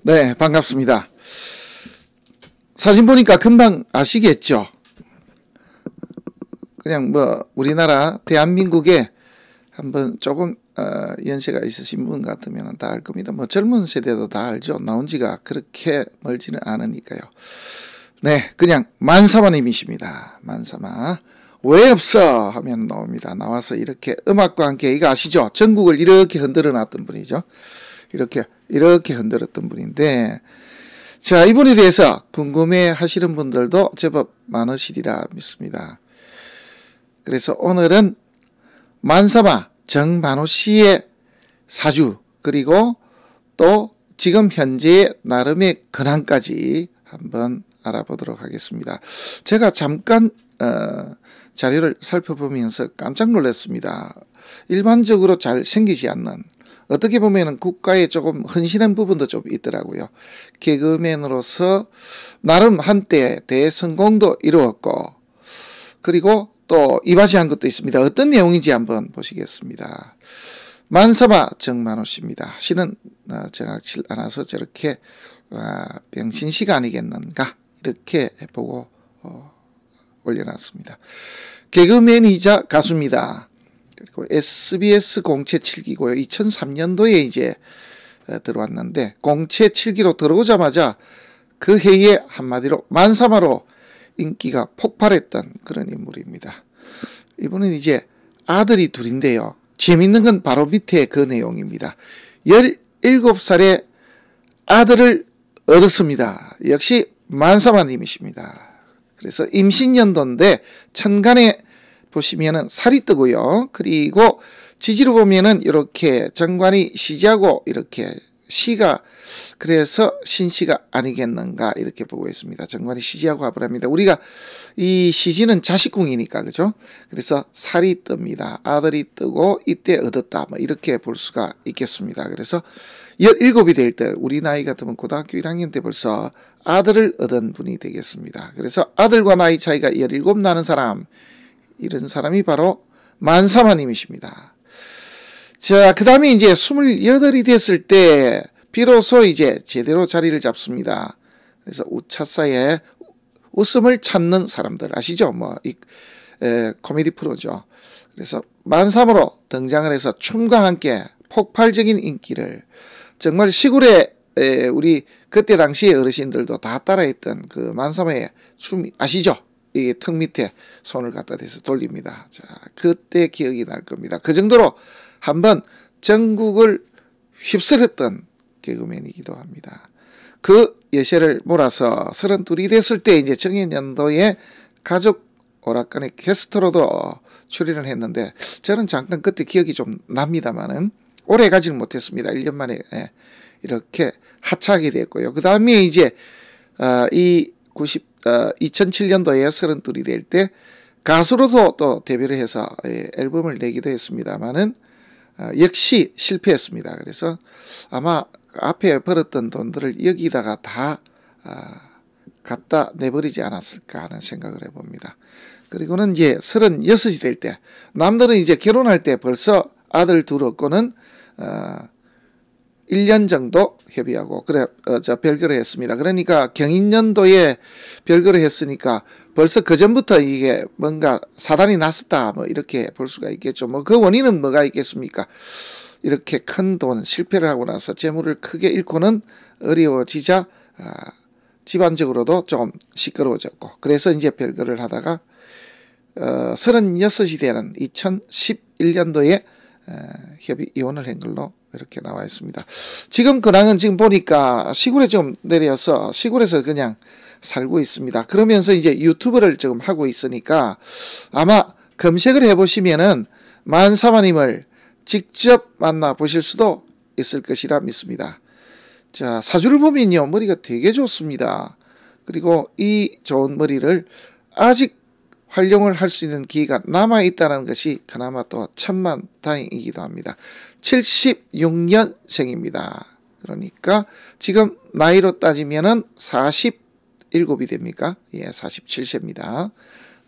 네, 반갑습니다. 사진 보니까 금방 아시겠죠? 그냥 뭐 우리나라 대한민국에 한번 조금 연세가 있으신 분 같으면 다 알 겁니다. 뭐 젊은 세대도 다 알죠. 나온 지가 그렇게 멀지는 않으니까요. 네, 그냥 만사마님이십니다. 만사마. 왜 없어? 하면 나옵니다. 나와서 이렇게 음악과 함께, 이거 아시죠? 전국을 이렇게 흔들어 놨던 분이죠. 이렇게 흔들었던 분인데, 자, 이분에 대해서 궁금해 하시는 분들도 제법 많으시리라 믿습니다. 그래서 오늘은 만사마 정만호 씨의 사주, 그리고 또 지금 현재의 나름의 근황까지 한번 알아보도록 하겠습니다. 제가 잠깐 자료를 살펴보면서 깜짝 놀랐습니다. 일반적으로 잘 생기지 않는, 어떻게 보면은 국가에 조금 헌신한 부분도 좀 있더라고요. 개그맨으로서 나름 한때 대성공도 이루었고, 그리고 또 이바지한 것도 있습니다. 어떤 내용인지 한번 보시겠습니다. 만사마 정만호 씨입니다. 씨는 정확치 않아서 저렇게 병신씨가 아니겠는가 이렇게 보고 올려놨습니다. 개그맨이자 가수입니다. 그리고 SBS 공채 7기고요. 2003년도에 이제 들어왔는데, 공채 7기로 들어오자마자 그 해에 한마디로 만사마로 인기가 폭발했던 그런 인물입니다. 이분은 이제 아들이 둘인데요. 재밌는 건 바로 밑에 그 내용입니다. 17살에 아들을 얻었습니다. 역시 만사마님이십니다. 그래서 임신년도인데 천간에 보시면은 살이 뜨고요. 그리고 지지로 보면은 이렇게 정관이 시지하고 이렇게 시가, 그래서 신시가 아니겠는가 이렇게 보고 있습니다. 정관이 시지하고 합을합니다. 우리가 이 시지는 자식궁이니까, 그죠? 그래서 살이 뜹니다. 아들이 뜨고 이때 얻었다, 뭐 이렇게 볼 수가 있겠습니다. 그래서 17이 될 때, 우리 나이 같으면 고등학교 1학년 때 벌써 아들을 얻은 분이 되겠습니다. 그래서 아들과 나이 차이가 17 나는 사람, 이런 사람이 바로 만사마님이십니다. 자, 그 다음에 이제 28이 됐을 때 비로소 이제 제대로 자리를 잡습니다. 그래서 우차사에 웃음을 찾는 사람들 아시죠? 뭐 코미디 프로죠. 그래서 만삼으로 등장을 해서 춤과 함께 폭발적인 인기를, 정말 시골에 우리 그때 당시에 어르신들도 다 따라했던 그 만삼의 춤 아시죠? 이 턱 밑에 손을 갖다 대서 돌립니다. 자, 그때 기억이 날 겁니다. 그 정도로 한번 전국을 휩쓸었던 개그맨이기도 합니다. 그 예세를 몰아서 32이 됐을 때 이제 정해년도에 가족 오락관의 게스트로도 출연을 했는데, 저는 잠깐 그때 기억이 좀 납니다만은 오래 가지는 못했습니다. 1년 만에 이렇게 하차하게 됐고요. 그 다음에 이제 2007년도에 32이 될 때 가수로도 또 데뷔를 해서 앨범을 내기도 했습니다만은 역시 실패했습니다. 그래서 아마 앞에 벌었던 돈들을 여기다가 다 갖다 내버리지 않았을까 하는 생각을 해봅니다. 그리고는 이제 36이 될 때, 남들은 이제 결혼할 때 벌써 아들 둘 얻고는 1년 정도 협의하고 별거를 했습니다. 그러니까 경인년도에 별거를 했으니까 벌써 그 전부터 이게 뭔가 사단이 났었다, 뭐 이렇게 볼 수가 있겠죠. 뭐 그 원인은 뭐가 있겠습니까? 이렇게 큰 돈 실패를 하고 나서 재물을 크게 잃고는 어려워지자 집안적으로도 좀 시끄러워졌고, 그래서 이제 별거를 하다가 36이 되는 2011년도에 협의 이혼을 한 걸로 이렇게 나와 있습니다. 지금 근황은 지금 보니까 시골에 좀 내려서 시골에서 그냥 살고 있습니다. 그러면서 이제 유튜브를 지금 하고 있으니까 아마 검색을 해보시면은 만사마님을 직접 만나보실 수도 있을 것이라 믿습니다. 자, 사주를 보면요, 머리가 되게 좋습니다. 그리고 이 좋은 머리를 아직 활용을 할 수 있는 기회가 남아있다는 것이 그나마 또 천만다행이기도 합니다. 76년생입니다. 그러니까 지금 나이로 따지면은 47이 됩니까? 예, 47세입니다.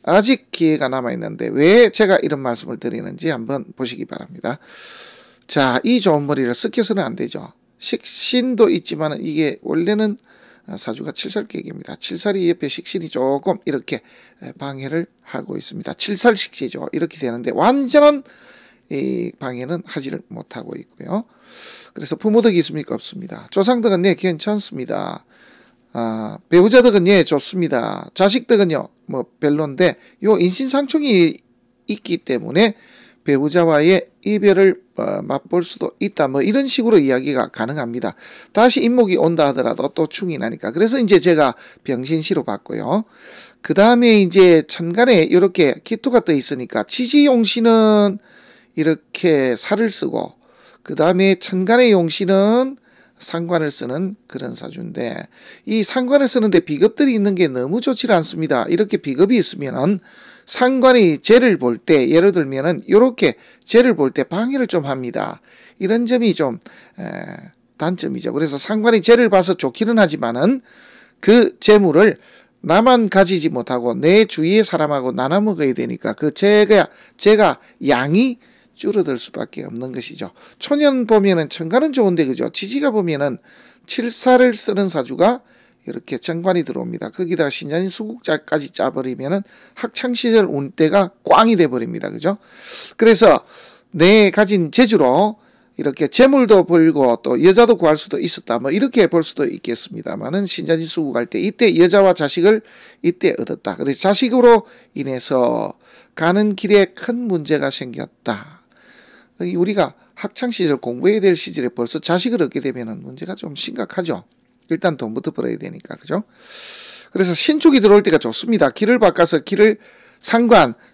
아직 기회가 남아있는데 왜 제가 이런 말씀을 드리는지 한번 보시기 바랍니다. 자, 이 좋은 머리를 섞여서는 안 되죠. 식신도 있지만 이게 원래는 사주가 칠살격입니다. 칠살이 옆에 식신이 조금 이렇게 방해를 하고 있습니다. 칠살식지죠. 이렇게 되는데 완전한 이 방해는 하지를 못하고 있고요. 그래서 부모덕이 있습니까? 없습니다. 조상덕은 네 괜찮습니다. 배우자덕은 예 좋습니다. 자식덕은요 뭐 별론데 요 인신상충이 있기 때문에 배우자와의 이별을 맛볼 수도 있다. 뭐 이런 식으로 이야기가 가능합니다. 다시 인목이 온다 하더라도 또 충이 나니까. 그래서 이제 제가 병신시로 봤고요. 그 다음에 이제 천간에 이렇게 기토가 떠 있으니까 지지용신은 이렇게 살을 쓰고, 그 다음에 천간의 용신은 상관을 쓰는 그런 사주인데, 이 상관을 쓰는데 비겁들이 있는 게 너무 좋지 않습니다. 이렇게 비겁이 있으면은 상관이 재를 볼 때, 예를 들면은 이렇게 재를 볼 때 방해를 좀 합니다. 이런 점이 좀 단점이죠. 그래서 상관이 재를 봐서 좋기는 하지만은 그 재물을 나만 가지지 못하고 내 주위의 사람하고 나눠 먹어야 되니까 그 재가 양이 줄어들 수밖에 없는 것이죠. 초년 보면은 천간은 좋은데 그죠? 지지가 보면은 칠사를 쓰는 사주가 이렇게 정관이 들어옵니다. 거기다가 신자인 수국자까지 짜버리면은 학창시절 운때가 꽝이 돼버립니다. 그죠? 그래서 내 가진 재주로 이렇게 재물도 벌고 또 여자도 구할 수도 있었다. 뭐 이렇게 볼 수도 있겠습니다만은 신자진 수국할 때 이때 여자와 자식을 이때 얻었다. 그래서 자식으로 인해서 가는 길에 큰 문제가 생겼다. 우리가 학창시절 공부해야 될 시절에 벌써 자식을 얻게 되면 문제가 좀 심각하죠. 일단 돈부터 벌어야 되니까. 그죠? 그래서 신축이 들어올 때가 좋습니다. 길을 바꿔서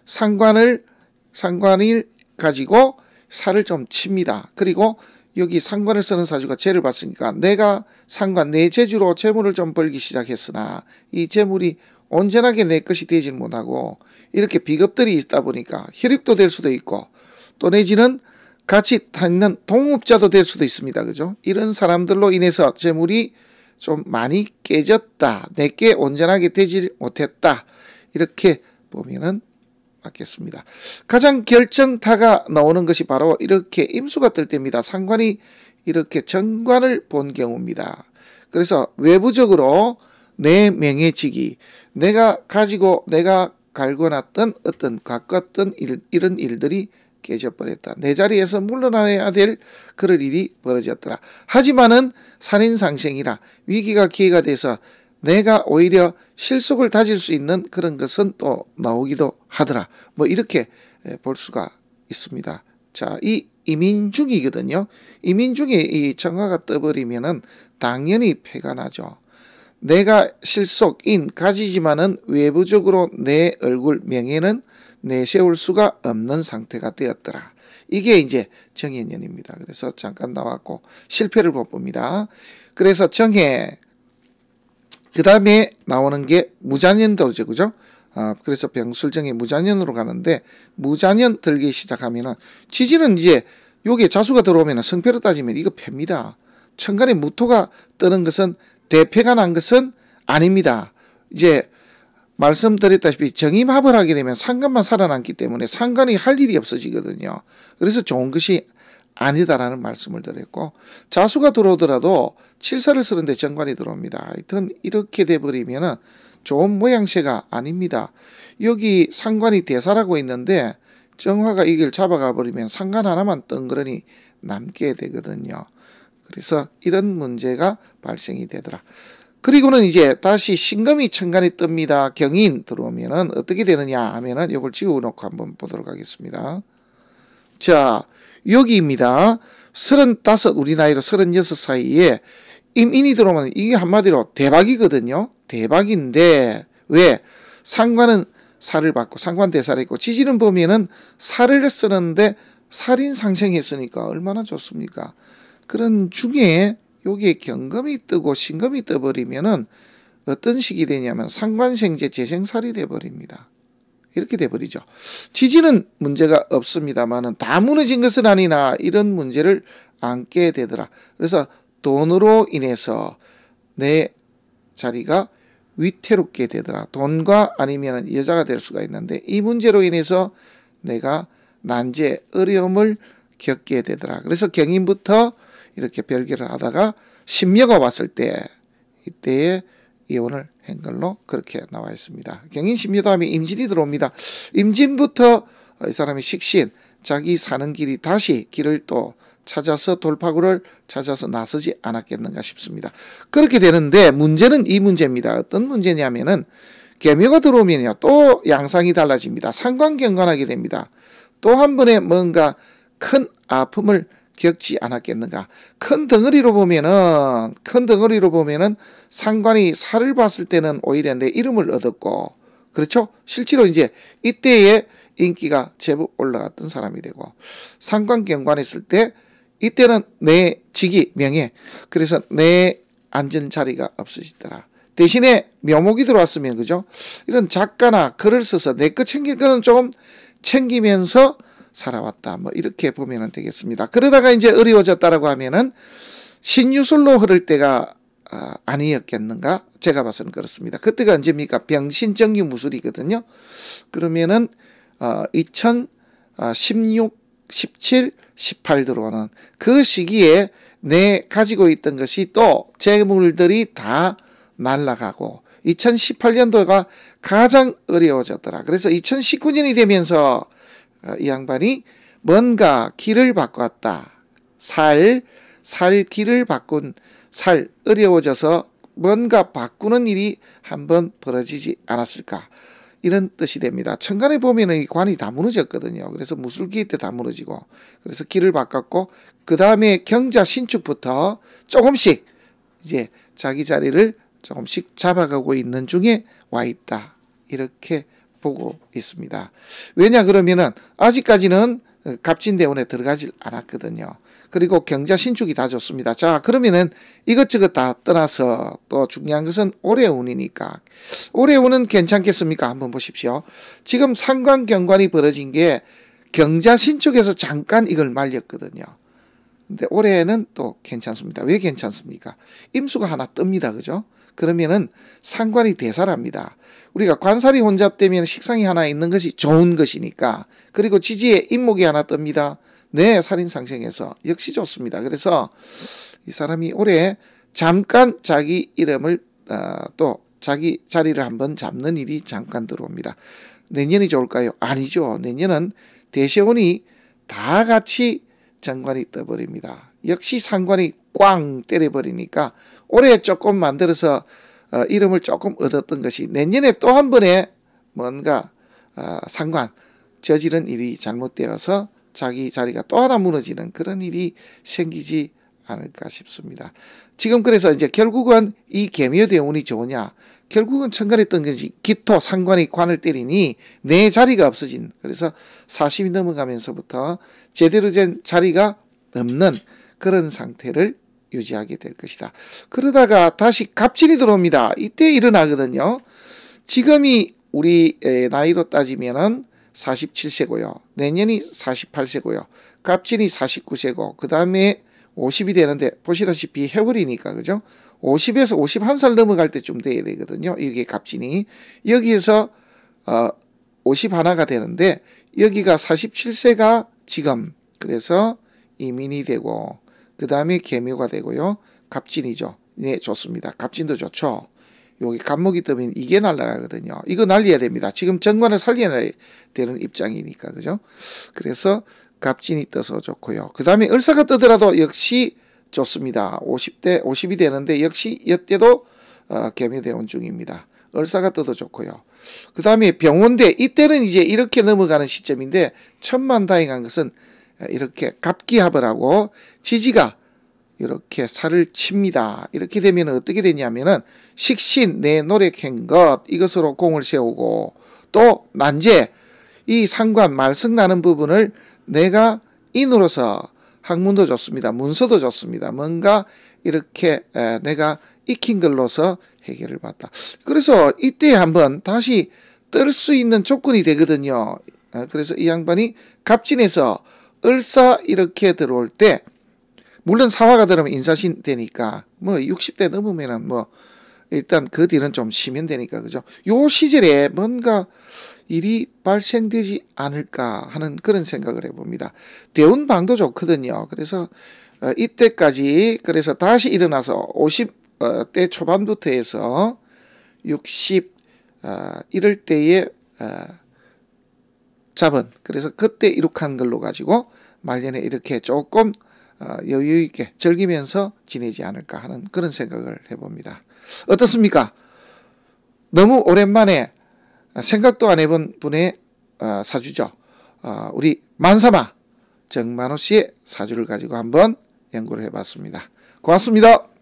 상관을 가지고 살을 좀 칩니다. 그리고 여기 상관을 쓰는 사주가 재를 봤으니까 내가 상관, 내 재주로 재물을 좀 벌기 시작했으나 이 재물이 온전하게 내 것이 되질 못하고 이렇게 비겁들이 있다 보니까 혈육도 될 수도 있고 또 내지는 같이 다니는 동업자도 될 수도 있습니다. 그죠? 이런 사람들로 인해서 재물이 좀 많이 깨졌다. 내게 온전하게 되질 못했다. 이렇게 보면은 맞겠습니다. 가장 결정타가 나오는 것이 바로 이렇게 임수가 뜰 때입니다. 상관이 이렇게 정관을 본 경우입니다. 그래서 외부적으로 내 명예직이 내가 가지고 내가 갈궈놨던 어떤 가꿨던 이런 일들이 깨져버렸다. 내 자리에서 물러나야 될 그럴 일이 벌어졌더라. 하지만은 살인상생이라 위기가 기회가 돼서 내가 오히려 실속을 다질 수 있는 그런 것은 또 나오기도 하더라. 뭐 이렇게 볼 수가 있습니다. 자, 이 이민중이거든요. 이민중에 이 정화가 떠버리면은 당연히 패가 나죠. 내가 실속인 가지지만은 외부적으로 내 얼굴 명예는 내세울 수가 없는 상태가 되었더라. 이게 이제 정해년입니다. 그래서 잠깐 나왔고 실패를 못 봅니다. 그래서 정해 그 다음에 나오는 게 무자년도죠. 그죠? 그래서 병술정해 무자년으로 가는데 무자년 들기 시작하면은 지지는 이제 요게 자수가 들어오면 성패로 따지면 이거 패입니다. 천간에 무토가 뜨는 것은 대패가 난 것은 아닙니다. 이제 말씀드렸다시피 정임합을 하게 되면 상관만 살아남기 때문에 상관이 할 일이 없어지거든요. 그래서 좋은 것이 아니다라는 말씀을 드렸고 자수가 들어오더라도 칠사를 쓰는데 정관이 들어옵니다. 하여튼 이렇게 돼버리면 좋은 모양새가 아닙니다. 여기 상관이 대사라고 있는데 정화가 이걸 잡아가 버리면 상관 하나만 덩그러니 남게 되거든요. 그래서 이런 문제가 발생이 되더라. 그리고는 이제 다시 신금이 천간에 뜹니다. 경인 들어오면은 어떻게 되느냐 하면은 이걸 지워놓고 한번 보도록 하겠습니다. 자, 여기입니다. 35, 우리 나이로 36 사이에 임인이 들어오면 이게 한마디로 대박이거든요. 대박인데 왜? 상관은 살을 받고 상관대사를 있고 지지는 보면은 살을 쓰는데 살인상생했으니까 얼마나 좋습니까? 그런 중에 여기에 경금이 뜨고 신금이 떠버리면은 어떤 식이 되냐면 상관생재 재생살이 돼버립니다. 이렇게 돼버리죠. 지지는 문제가 없습니다만은 다 무너진 것은 아니나 이런 문제를 안게 되더라. 그래서 돈으로 인해서 내 자리가 위태롭게 되더라. 돈과 아니면 여자가 될 수가 있는데 이 문제로 인해서 내가 난제, 어려움을 겪게 되더라. 그래서 경인부터 이렇게 별개를 하다가 신묘가 왔을 때 이때에 이혼을 한 걸로 그렇게 나와 있습니다. 경인 신묘 다음에 임진이 들어옵니다. 임진부터 이 사람이 식신 자기 사는 길이 다시 길을 또 찾아서 돌파구를 찾아서 나서지 않았겠는가 싶습니다. 그렇게 되는데 문제는 이 문제입니다. 어떤 문제냐면은 계묘가 들어오면요 또 양상이 달라집니다. 상관경관하게 됩니다. 또 한 번에 뭔가 큰 아픔을 겪지 않았겠는가. 큰 덩어리로 보면은 상관이 살을 봤을 때는 오히려 내 이름을 얻었고, 그렇죠? 실제로 이제 이때에 인기가 제법 올라갔던 사람이 되고, 상관경관했을 때 이때는 내 직위 명예, 그래서 내 앉은 자리가 없어지더라. 대신에 묘목이 들어왔으면, 그죠? 이런 작가나 글을 써서 내 거 챙길 거는 조금 챙기면서 살아왔다. 뭐 이렇게 보면 되겠습니다. 그러다가 이제 어려워졌다라고 하면은 신유술로 흐를 때가 아니었겠는가? 제가 봐서는 그렇습니다. 그때가 언제입니까? 병신정유무술이거든요. 그러면은 2016, 17, 18 들어오는 그 시기에 내 가지고 있던 것이 또 재물들이 다 날아가고 2018년도가 가장 어려워졌더라. 그래서 2019년이 되면서 이 양반이 뭔가 길을 바꿨다. 살 길을 바꾼 어려워져서 뭔가 바꾸는 일이 한번 벌어지지 않았을까. 이런 뜻이 됩니다. 천간에 보면은 이 관이 다 무너졌거든요. 그래서 무술기 때 다 무너지고, 그래서 길을 바꿨고, 그 다음에 경자 신축부터 조금씩 이제 자기 자리를 조금씩 잡아가고 있는 중에 와 있다. 이렇게 보고 있습니다. 왜냐 그러면은 아직까지는 갑진대운에 들어가질 않았거든요. 그리고 경자 신축이 다 좋습니다. 자, 그러면은 이것저것 다 떠나서 또 중요한 것은 올해 운이니까. 올해 운은 괜찮겠습니까? 한번 보십시오. 지금 상관경관이 벌어진 게 경자 신축에서 잠깐 이걸 말렸거든요. 근데 올해는 또 괜찮습니다. 왜 괜찮습니까? 임수가 하나 뜹니다. 그죠? 그러면은 상관이 대살합니다. 우리가 관살이 혼잡되면 식상이 하나 있는 것이 좋은 것이니까. 그리고 지지에 인목이 하나 뜹니다. 네, 살인상생해서 역시 좋습니다. 그래서 이 사람이 올해 잠깐 자기 이름을 또 자기 자리를 한번 잡는 일이 잠깐 들어옵니다. 내년이 좋을까요? 아니죠. 내년은 대세운이 다 같이 정관이 떠버립니다. 역시 상관이 꽝 때려버리니까 올해 조금 만들어서 이름을 조금 얻었던 것이 내년에 또 한 번에 뭔가 상관 저지른 일이 잘못되어서 자기 자리가 또 하나 무너지는 그런 일이 생기지 않을까 싶습니다. 지금 그래서 이제 결국은 이 계묘대운이 좋으냐, 결국은 천간에 뜬 것이 기토 상관이 관을 때리니 내 자리가 없어진, 그래서 40이 넘어가면서부터 제대로 된 자리가 없는 그런 상태를 유지하게 될 것이다. 그러다가 다시 갑진이 들어옵니다. 이때 일어나거든요. 지금이 우리 나이로 따지면은 47세고요. 내년이 48세고요. 갑진이 49세고 그 다음에 50이 되는데 보시다시피 해월이니까 그죠? 50에서 51살 넘어갈 때쯤 돼야 되거든요. 이게 갑진이. 여기에서 51가 되는데 여기가 47세가 지금, 그래서 이민이 되고 그 다음에 계묘가 되고요. 갑진이죠. 네, 좋습니다. 갑진도 좋죠. 여기 갑목이 뜨면 이게 날아가거든요. 이거 날려야 됩니다. 지금 정관을 살려야 되는 입장이니까, 그죠? 그래서 갑진이 떠서 좋고요. 그 다음에 을사가 뜨더라도 역시 좋습니다. 50이 되는데 역시 이때도 계묘대운 중입니다. 을사가 떠도 좋고요. 그 다음에 병원대, 이때는 이제 이렇게 넘어가는 시점인데 천만다행한 것은 이렇게 갑기합을 하고 지지가 이렇게 살을 칩니다. 이렇게 되면 어떻게 되냐면은 식신 내 노력한 것 이것으로 공을 세우고 또 난제 이 상관 말썽 나는 부분을 내가 인으로서 학문도 좋습니다. 문서도 좋습니다. 뭔가 이렇게 내가 익힌 걸로서 해결을 받다. 그래서 이때 한번 다시 뜰 수 있는 조건이 되거든요. 그래서 이 양반이 갑진에서 을사 이렇게 들어올 때 물론 사화가 들어오면 인사신 되니까 뭐 60대 넘으면은 뭐 일단 그 뒤는 좀 쉬면 되니까 그죠. 요 시절에 뭔가 일이 발생되지 않을까 하는 그런 생각을 해봅니다. 대운방도 좋거든요. 그래서 이때까지 그래서 다시 일어나서 50대 초반부터 해서 60 이럴 때에 잡은, 그래서 그때 이룩한 걸로 가지고 말년에 이렇게 조금 여유 있게 즐기면서 지내지 않을까 하는 그런 생각을 해봅니다. 어떻습니까? 너무 오랜만에 생각도 안 해본 분의 사주죠. 우리 만사마 정만호 씨의 사주를 가지고 한번 연구를 해봤습니다. 고맙습니다.